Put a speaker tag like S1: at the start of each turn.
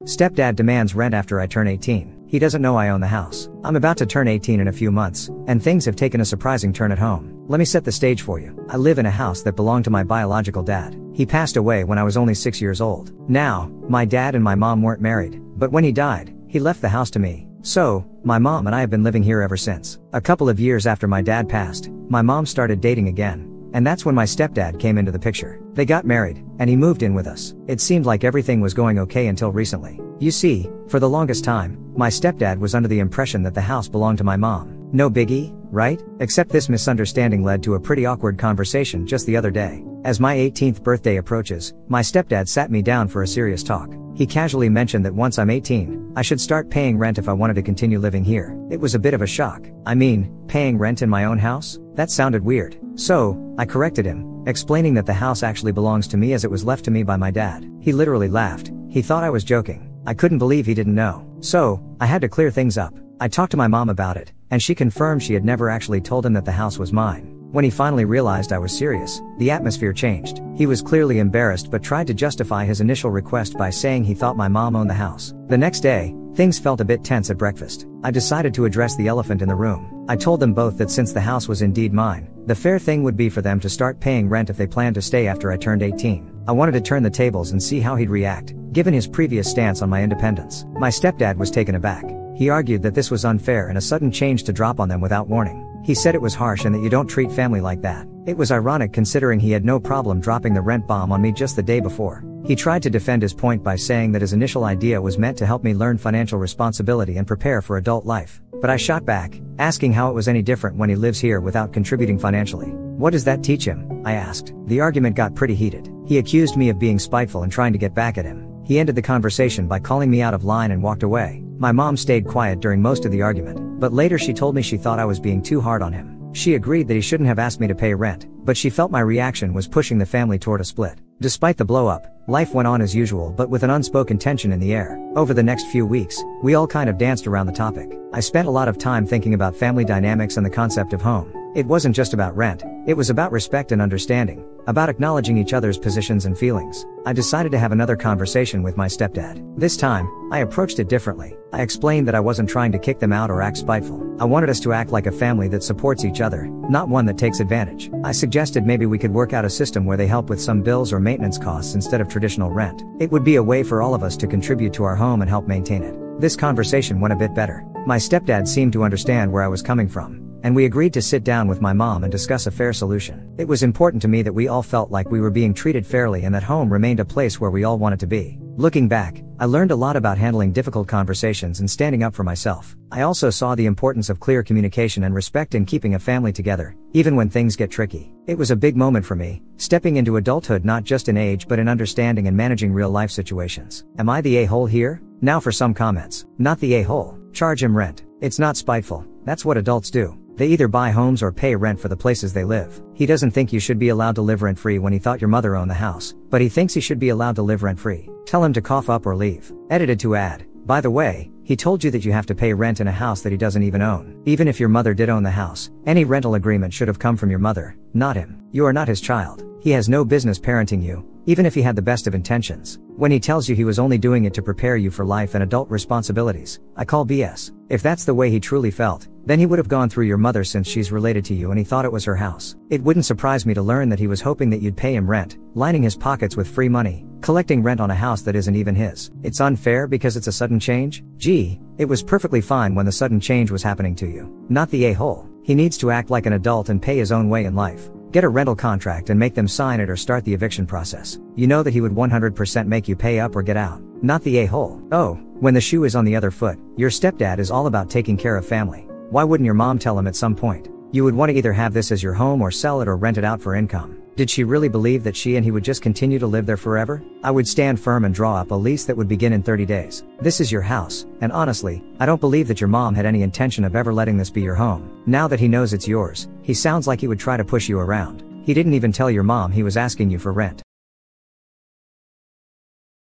S1: Stepdad demands rent after I turn 18. He doesn't know I own the house. I'm about to turn 18 in a few months, and things have taken a surprising turn at home. Let me set the stage for you. I live in a house that belonged to my biological dad. He passed away when I was only 6 years old. Now, my dad and my mom weren't married, but when he died, he left the house to me. So, my mom and I have been living here ever since. A couple of years after my dad passed, my mom started dating again. And that's when my stepdad came into the picture. They got married, and he moved in with us. It seemed like everything was going okay until recently. You see, for the longest time, my stepdad was under the impression that the house belonged to my mom. No biggie, right? Except this misunderstanding led to a pretty awkward conversation just the other day. As my 18th birthday approaches, my stepdad sat me down for a serious talk. He casually mentioned that once I'm 18, I should start paying rent if I wanted to continue living here. It was a bit of a shock. I mean, paying rent in my own house? That sounded weird. So, I corrected him, explaining that the house actually belongs to me as it was left to me by my dad. He literally laughed. He thought I was joking. I couldn't believe he didn't know. So, I had to clear things up. I talked to my mom about it, and she confirmed she had never actually told him that the house was mine. When he finally realized I was serious, the atmosphere changed. He was clearly embarrassed but tried to justify his initial request by saying he thought my mom owned the house. The next day, things felt a bit tense at breakfast. I decided to address the elephant in the room. I told them both that since the house was indeed mine, the fair thing would be for them to start paying rent if they planned to stay after I turned 18. I wanted to turn the tables and see how he'd react, given his previous stance on my independence. My stepdad was taken aback. He argued that this was unfair and a sudden change to drop on them without warning. He said it was harsh and that you don't treat family like that. It was ironic considering he had no problem dropping the rent bomb on me just the day before. He tried to defend his point by saying that his initial idea was meant to help me learn financial responsibility and prepare for adult life. But I shot back, asking how it was any different when he lives here without contributing financially. What does that teach him? I asked. The argument got pretty heated. He accused me of being spiteful and trying to get back at him. He ended the conversation by calling me out of line and walked away. My mom stayed quiet during most of the argument, but later she told me she thought I was being too hard on him. She agreed that he shouldn't have asked me to pay rent, but she felt my reaction was pushing the family toward a split. Despite the blow-up, life went on as usual but with an unspoken tension in the air. Over the next few weeks, we all kind of danced around the topic. I spent a lot of time thinking about family dynamics and the concept of home. It wasn't just about rent, it was about respect and understanding, about acknowledging each other's positions and feelings. I decided to have another conversation with my stepdad. This time, I approached it differently. I explained that I wasn't trying to kick them out or act spiteful. I wanted us to act like a family that supports each other, not one that takes advantage. I suggested maybe we could work out a system where they help with some bills or maintenance costs instead of traditional rent. It would be a way for all of us to contribute to our home and help maintain it. This conversation went a bit better. My stepdad seemed to understand where I was coming from, and we agreed to sit down with my mom and discuss a fair solution. It was important to me that we all felt like we were being treated fairly and that home remained a place where we all wanted to be. Looking back, I learned a lot about handling difficult conversations and standing up for myself. I also saw the importance of clear communication and respect in keeping a family together, even when things get tricky. It was a big moment for me, stepping into adulthood not just in age but in understanding and managing real life situations. Am I the a-hole here? Now for some comments. Not the a-hole. Charge him rent. It's not spiteful. That's what adults do. They either buy homes or pay rent for the places they live. He doesn't think you should be allowed to live rent-free when he thought your mother owned the house, but he thinks he should be allowed to live rent-free. Tell him to cough up or leave. Edited to add. By the way, he told you that you have to pay rent in a house that he doesn't even own. Even if your mother did own the house, any rental agreement should have come from your mother, not him. You are not his child. He has no business parenting you, even if he had the best of intentions. When he tells you he was only doing it to prepare you for life and adult responsibilities, I call BS. If that's the way he truly felt, then he would have gone through your mother since she's related to you and he thought it was her house. It wouldn't surprise me to learn that he was hoping that you'd pay him rent, lining his pockets with free money, collecting rent on a house that isn't even his. It's unfair because it's a sudden change? Gee, it was perfectly fine when the sudden change was happening to you. Not the a-hole. He needs to act like an adult and pay his own way in life. Get a rental contract and make them sign it or start the eviction process. You know that he would 100% make you pay up or get out. Not the a-hole. Oh, when the shoe is on the other foot, your stepdad is all about taking care of family. Why wouldn't your mom tell him at some point? You would want to either have this as your home or sell it or rent it out for income. Did she really believe that she and he would just continue to live there forever? I would stand firm and draw up a lease that would begin in 30 days. This is your house, and honestly, I don't believe that your mom had any intention of ever letting this be your home. Now that he knows it's yours, he sounds like he would try to push you around. He didn't even tell your mom he was asking you for rent.